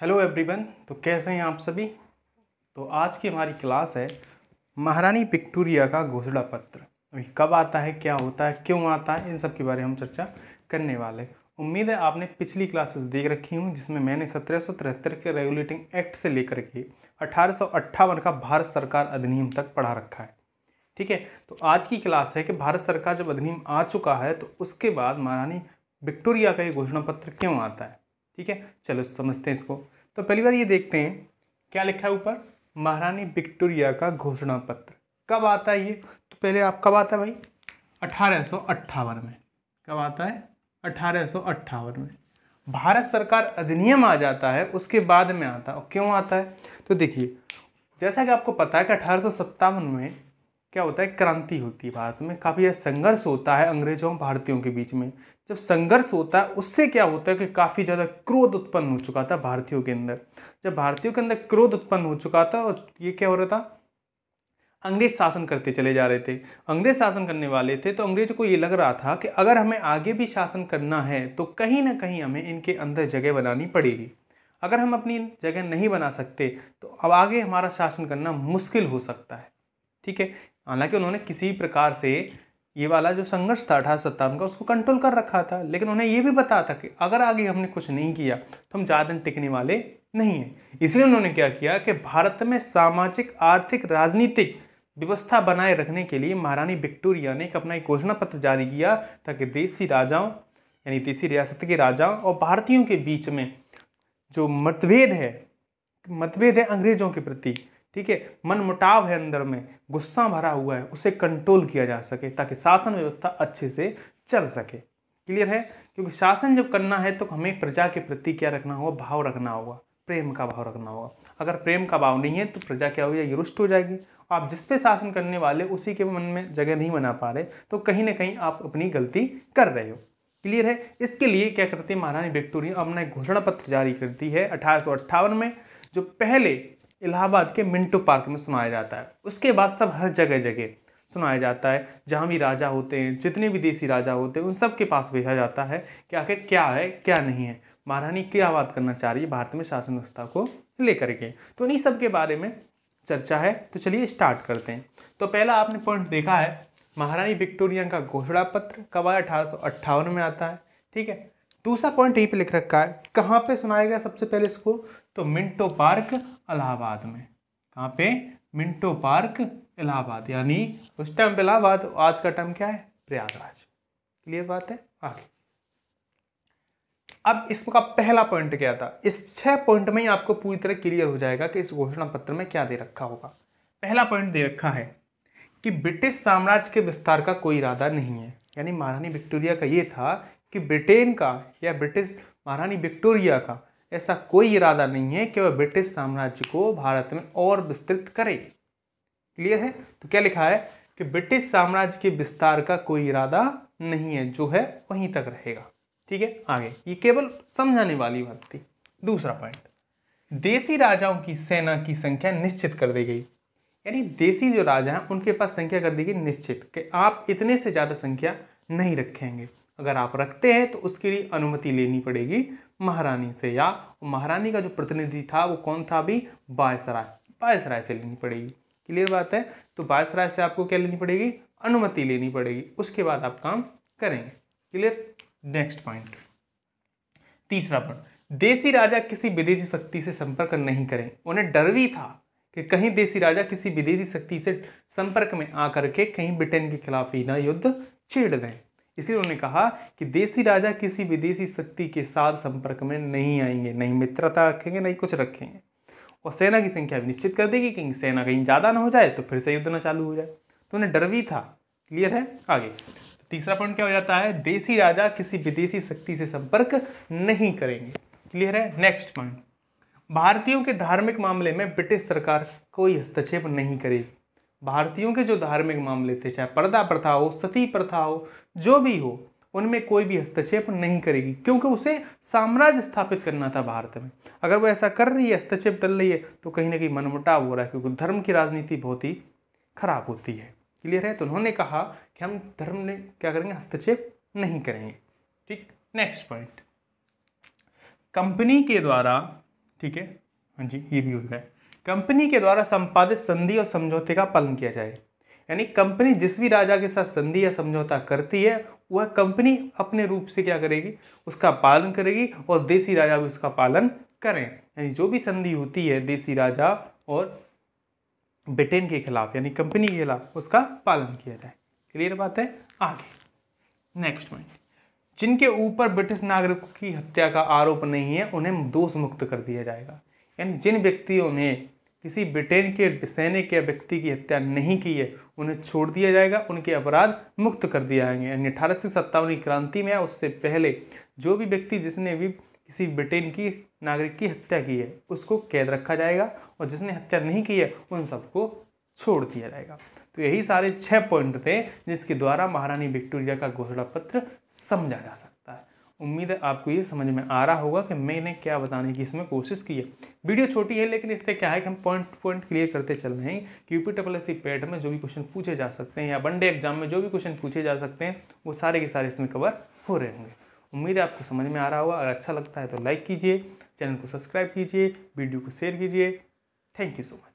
Hello everyone. तो कैसे हैं आप सभी। तो आज की हमारी क्लास है महारानी विक्टोरिया का घोषणा पत्र। अभी कब आता है, क्या होता है, क्यों आता है, इन सब के बारे में हम चर्चा करने वाले। उम्मीद है आपने पिछली क्लासेस देख रखी हूँ जिसमें मैंने 1773 के रेगुलेटिंग एक्ट से लेकर के 1858 का भारत सरकार अधिनियम तक पढ़ा रखा है। ठीक है, तो आज की क्लास है कि भारत सरकार जब अधिनियम आ चुका है तो उसके बाद महारानी विक्टोरिया का ये घोषणा पत्र क्यों आता है। ठीक है, चलो समझते हैं इसको। तो पहली बार ये देखते हैं क्या लिखा है ऊपर, महारानी विक्टोरिया का घोषणा पत्र कब आता है ये। तो पहले आप कब आता है भाई, 1858 में। कब आता है, 1858 में भारत सरकार अधिनियम आ जाता है, उसके बाद में आता है। और क्यों आता है तो देखिए, जैसा कि आपको पता है कि 1857 में क्या होता है, क्रांति होती है भारत में, काफ़ी ज़्यादा संघर्ष होता है अंग्रेजों भारतीयों के बीच में। जब संघर्ष होता है उससे क्या होता है कि काफ़ी ज़्यादा क्रोध उत्पन्न हो चुका था भारतीयों के अंदर। जब भारतीयों के अंदर क्रोध उत्पन्न हो चुका था और ये क्या हो रहा था, अंग्रेज शासन करते चले जा रहे थे, अंग्रेज शासन करने वाले थे। तो अंग्रेजों को ये लग रहा था कि अगर हमें आगे भी शासन करना है तो कहीं ना कहीं हमें इनके अंदर जगह बनानी पड़ेगी। अगर हम अपनी जगह नहीं बना सकते तो अब आगे हमारा शासन करना मुश्किल हो सकता है। ठीक है, हालांकि उन्होंने किसी प्रकार से ये वाला जो संघर्ष था 1857 का उसको कंट्रोल कर रखा था, लेकिन उन्हें ये भी पता था कि अगर आगे हमने कुछ नहीं किया तो हम ज़्यादा दिन टिकने वाले नहीं हैं। इसलिए उन्होंने क्या किया कि भारत में सामाजिक, आर्थिक, राजनीतिक व्यवस्था बनाए रखने के लिए महारानी विक्टोरिया ने अपना एक घोषणा पत्र जारी किया, ताकि देसी राजाओं यानी देसी रियासत के राजाओं और भारतीयों के बीच में जो मतभेद है अंग्रेजों के प्रति, ठीक है, मन मुटाव है अंदर में, गुस्सा भरा हुआ है, उसे कंट्रोल किया जा सके ताकि शासन व्यवस्था अच्छे से चल सके। क्लियर है, क्योंकि शासन जब करना है तो हमें प्रजा के प्रति क्या रखना होगा, भाव रखना होगा, प्रेम का भाव रखना होगा। अगर प्रेम का भाव नहीं है तो प्रजा क्या हो जाएगी, रुष्ट हो जाएगी। आप जिस पे शासन करने वाले उसी के मन में जगह नहीं बना पा रहे तो कहीं ना कहीं आप अपनी गलती कर रहे हो। क्लियर है, इसके लिए क्या करती है महारानी विक्टोरिया, अपना एक घोषणा पत्र जारी करती है 1858 में, जो पहले इलाहाबाद के मिंटो पार्क में सुनाया जाता है। उसके बाद सब हर जगह जगह सुनाया जाता है, जहाँ भी राजा होते हैं, जितने भी देसी राजा होते हैं, उन सब के पास भेजा जाता है कि आखिर क्या है क्या नहीं है, महारानी क्या बात करना चाह रही है भारत में शासन व्यवस्था को लेकर के। तो इन्हीं सब के बारे में चर्चा है। तो चलिए स्टार्ट करते हैं। तो पहला आपने पॉइंट देखा है, महारानी विक्टोरिया का घोषणा पत्र कब आया, 1858 में आता है। ठीक है, दूसरा पॉइंट यहीं पे लिख रखा है, कहाँ पे सुनाया गया सबसे पहले इसको, तो मिंटो पार्क इलाहाबाद में। कहाँ पे, मिंटो पार्क इलाहाबाद, यानी उस टाइम पे इलाहाबाद, आज का टाइम क्या है, प्रयागराज। क्लियर बात है। आगे अब इसका पहला पॉइंट क्या था, इस 6 पॉइंट में ही आपको पूरी तरह क्लियर हो जाएगा कि इस घोषणा पत्र में क्या दे रखा होगा। पहला पॉइंट दे रखा है कि ब्रिटिश साम्राज्य के विस्तार का कोई इरादा नहीं है। यानी महारानी विक्टोरिया का ये था कि ब्रिटेन का या ब्रिटिश महारानी विक्टोरिया का ऐसा कोई इरादा नहीं है कि वह ब्रिटिश साम्राज्य को भारत में और विस्तृत करे। क्लियर है, तो क्या लिखा है कि ब्रिटिश साम्राज्य के विस्तार का कोई इरादा नहीं है, जो है वहीं तक रहेगा। ठीक है, आगे ये केवल समझाने वाली बात थी। दूसरा पॉइंट, देसी राजाओं की सेना की संख्या निश्चित कर दी गई। यानी देसी जो राजा हैं उनके पास संख्या कर दी गई निश्चित, कि आप इतने से ज़्यादा संख्या नहीं रखेंगे, अगर आप रखते हैं तो उसके लिए अनुमति लेनी पड़ेगी महारानी से, या महारानी का जो प्रतिनिधि था वो कौन था, अभी वायसराय से लेनी पड़ेगी। क्लियर बात है, तो वायसराय से आपको क्या लेनी पड़ेगी, अनुमति लेनी पड़ेगी, उसके बाद आप काम करेंगे। क्लियर। नेक्स्ट पॉइंट, तीसरा पॉइंट, देसी राजा किसी विदेशी शक्ति से संपर्क नहीं करें। उन्हें डर भी था कि कहीं देसी राजा किसी विदेशी शक्ति से संपर्क में आकर के कहीं ब्रिटेन के खिलाफ ही ना युद्ध छेड़ दें। इसलिए उन्होंने कहा कि देसी राजा किसी विदेशी शक्ति के साथ संपर्क में नहीं आएंगे, नहीं मित्रता रखेंगे, नहीं कुछ रखेंगे, और सेना की संख्या भी निश्चित कर देगी कि सेना कहीं ज़्यादा ना हो जाए तो फिर से युद्ध ना चालू हो जाए। तो उन्हें डर भी था। क्लियर है। आगे तीसरा पॉइंट क्या हो जाता है, देसी राजा किसी विदेशी शक्ति से संपर्क नहीं करेंगे। क्लियर है। नेक्स्ट पॉइंट, भारतीयों के धार्मिक मामले में ब्रिटिश सरकार कोई हस्तक्षेप नहीं करेगी। भारतीयों के जो धार्मिक मामले थे, चाहे पर्दा प्रथा हो, सती प्रथा हो, जो भी हो, उनमें कोई भी हस्तक्षेप नहीं करेगी, क्योंकि उसे साम्राज्य स्थापित करना था भारत में। अगर वो ऐसा कर रही है, हस्तक्षेप डल रही है, तो कहीं ना कहीं मनमुटाव हो रहा है, क्योंकि धर्म की राजनीति बहुत ही खराब होती है। क्लियर है। तो उन्होंने कहा कि हम धर्म ने क्या करेंगे, हस्तक्षेप नहीं करेंगे। ठीक। नेक्स्ट पॉइंट, कंपनी के द्वारा, ठीक है, हाँ जी, ये भी हो गया। कंपनी के द्वारा संपादित संधि और समझौते का पालन किया जाए, यानी कंपनी जिस भी राजा के साथ संधि या समझौता करती है वह कंपनी अपने रूप से क्या करेगी, उसका पालन करेगी और देसी राजा भी उसका पालन करें। यानी जो भी संधि होती है देसी राजा और ब्रिटेन के खिलाफ यानी कंपनी के खिलाफ, उसका पालन किया जाए। क्लियर बात है। आगे नेक्स्ट पॉइंट, जिनके ऊपर ब्रिटिश नागरिकों की हत्या का आरोप नहीं है उन्हें दोष मुक्त कर दिया जाएगा। यानी जिन व्यक्तियों ने किसी ब्रिटेन के सैनिक या व्यक्ति की हत्या नहीं की है उन्हें छोड़ दिया जाएगा, उनके अपराध मुक्त कर दिए जाएंगे। यानी 1857 की क्रांति में उससे पहले जो भी व्यक्ति जिसने भी किसी ब्रिटेन की नागरिक की हत्या की है उसको कैद रखा जाएगा और जिसने हत्या नहीं की है उन सबको छोड़ दिया जाएगा। तो यही सारे 6 पॉइंट थे जिसके द्वारा महारानी विक्टोरिया का घोषणा पत्र समझा जा सकता है। उम्मीद है आपको ये समझ में आ रहा होगा कि मैंने क्या बताने की इसमें कोशिश की है। वीडियो छोटी है लेकिन इससे क्या है कि हम पॉइंट क्लियर करते चल रहे हैं कि यूपीएससी पैट में जो भी क्वेश्चन पूछे जा सकते हैं या वनडे एग्जाम में जो भी क्वेश्चन पूछे जा सकते हैं वो सारे के सारे इसमें कवर हो रहे होंगे। उम्मीद है आपको समझ में आ रहा होगा। अगर अच्छा लगता है तो लाइक कीजिए, चैनल को सब्सक्राइब कीजिए, वीडियो को शेयर कीजिए। Thank you so much.